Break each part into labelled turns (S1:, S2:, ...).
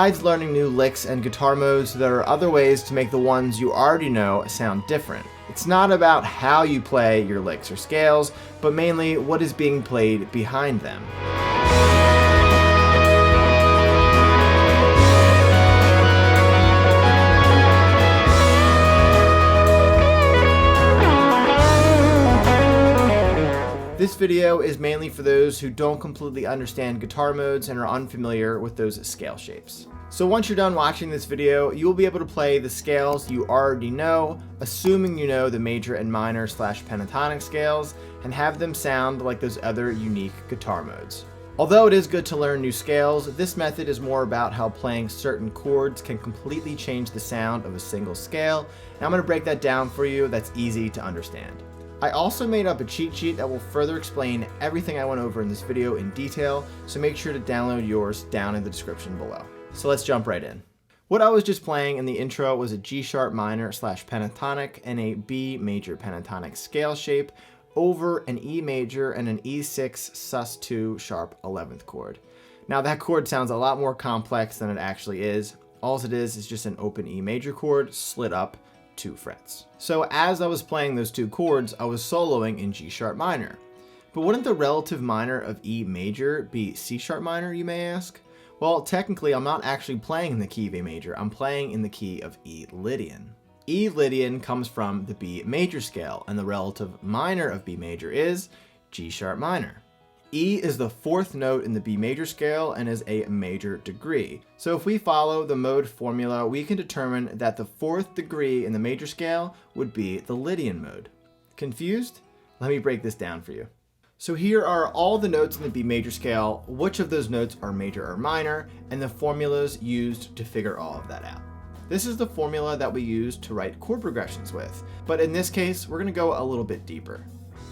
S1: Besides learning new licks and guitar modes, there are other ways to make the ones you already know sound different. It's not about how you play your licks or scales, but mainly what is being played behind them. This video is mainly for those who don't completely understand guitar modes and are unfamiliar with those scale shapes. So once you're done watching this video, you will be able to play the scales you already know, assuming you know the major and minor / pentatonic scales, and have them sound like those other unique guitar modes. Although it is good to learn new scales, this method is more about how playing certain chords can completely change the sound of a single scale, and I'm going to break that down for you that's easy to understand. I also made up a cheat sheet that will further explain everything I went over in this video in detail, so make sure to download yours down in the description below. So let's jump right in. What I was just playing in the intro was a G sharp minor / pentatonic and a B major pentatonic scale shape over an E major and an E6 sus2 sharp 11th chord. Now that chord sounds a lot more complex than it actually is. All it is just an open E major chord slid up 2 frets. So as I was playing those 2 chords, I was soloing in G sharp minor. But wouldn't the relative minor of E major be C sharp minor, you may ask? Well, technically I'm not actually playing in the key of A major, I'm playing in the key of E Lydian. E Lydian comes from the B major scale, and the relative minor of B major is G sharp minor. E is the 4th note in the B major scale and is a major degree. So if we follow the mode formula, we can determine that the 4th degree in the major scale would be the Lydian mode. Confused? Let me break this down for you. So here are all the notes in the B major scale, which of those notes are major or minor, and the formulas used to figure all of that out. This is the formula that we use to write chord progressions with, but in this case, we're going to go a little bit deeper.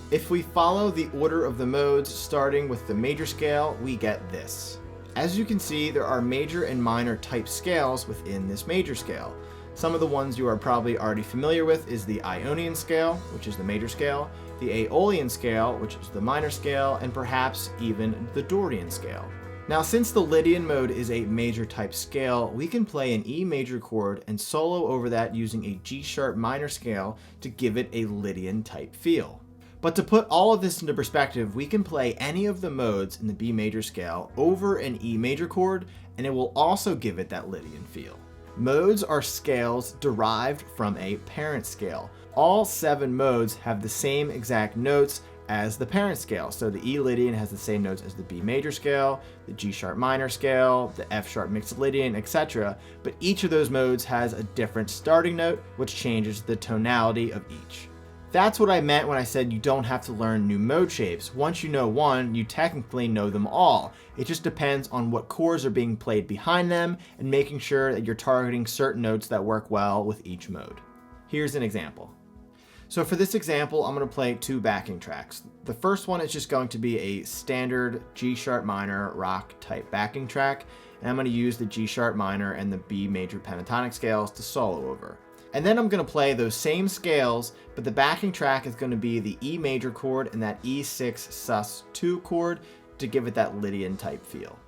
S1: If we follow the order of the modes, starting with the major scale, we get this. As you can see, there are major and minor type scales within this major scale. Some of the ones you are probably already familiar with is the Ionian scale, which is the major scale, the Aeolian scale, which is the minor scale, and perhaps even the Dorian scale. Now, since the Lydian mode is a major type scale, we can play an E major chord and solo over that using a G sharp minor scale to give it a Lydian type feel. But to put all of this into perspective, we can play any of the modes in the B major scale over an E major chord, and it will also give it that Lydian feel. Modes are scales derived from a parent scale. All 7 modes have the same exact notes as the parent scale. So the E Lydian has the same notes as the B major scale, the G sharp minor scale, the F sharp Mixolydian, etc. But each of those modes has a different starting note, which changes the tonality of each. That's what I meant when I said you don't have to learn new mode shapes. Once you know one, you technically know them all. It just depends on what chords are being played behind them and making sure that you're targeting certain notes that work well with each mode. Here's an example. So for this example, I'm going to play 2 backing tracks. The first one is just going to be a standard G sharp minor rock type backing track, and I'm going to use the G sharp minor and the B major pentatonic scales to solo over. And then I'm going to play those same scales, but the backing track is going to be the E major chord and that E6 sus2 chord to give it that Lydian type feel.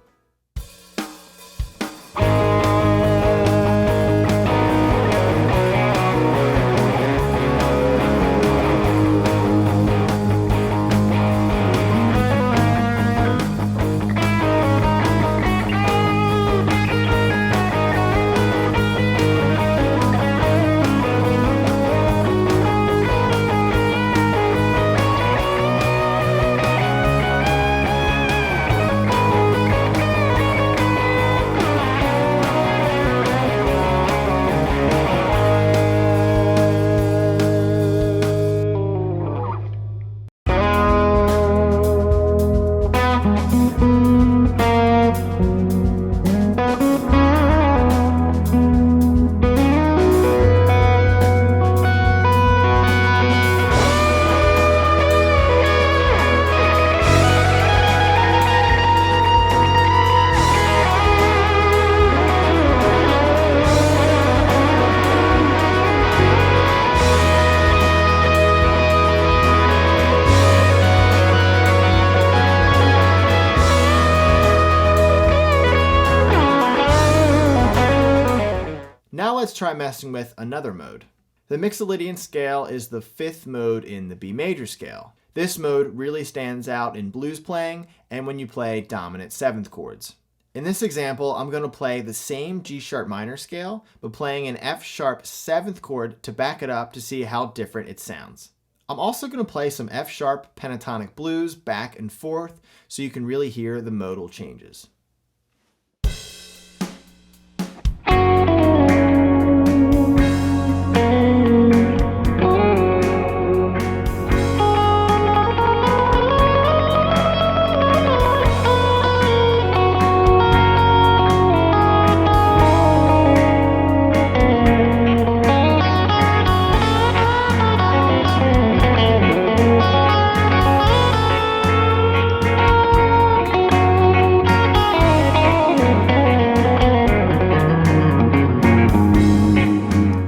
S1: let's try messing with another mode. The Mixolydian scale is the 5th mode in the B major scale. This mode really stands out in blues playing and when you play dominant 7th chords. In this example, I'm going to play the same G sharp minor scale, but playing an F sharp 7th chord to back it up to see how different it sounds. I'm also going to play some F sharp pentatonic blues back and forth so you can really hear the modal changes.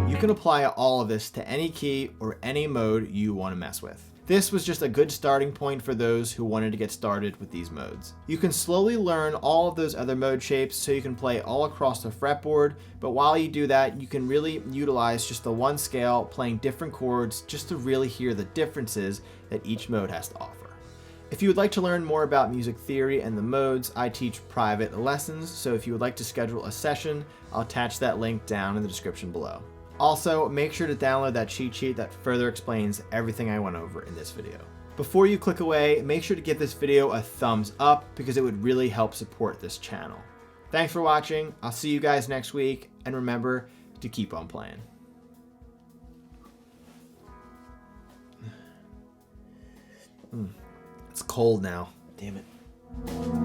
S1: You can apply all of this to any key or any mode you want to mess with. This was just a good starting point for those who wanted to get started with these modes. You can slowly learn all of those other mode shapes so you can play all across the fretboard, but while you do that, you can really utilize just the one scale playing different chords just to really hear the differences that each mode has to offer. If you would like to learn more about music theory and the modes, I teach private lessons, so if you would like to schedule a session, I'll attach that link down in the description below. Also, make sure to download that cheat sheet that further explains everything I went over in this video. Before you click away, make sure to give this video a thumbs up because it would really help support this channel. Thanks for watching, I'll see you guys next week, and remember to keep on playing. It's cold now, damn it.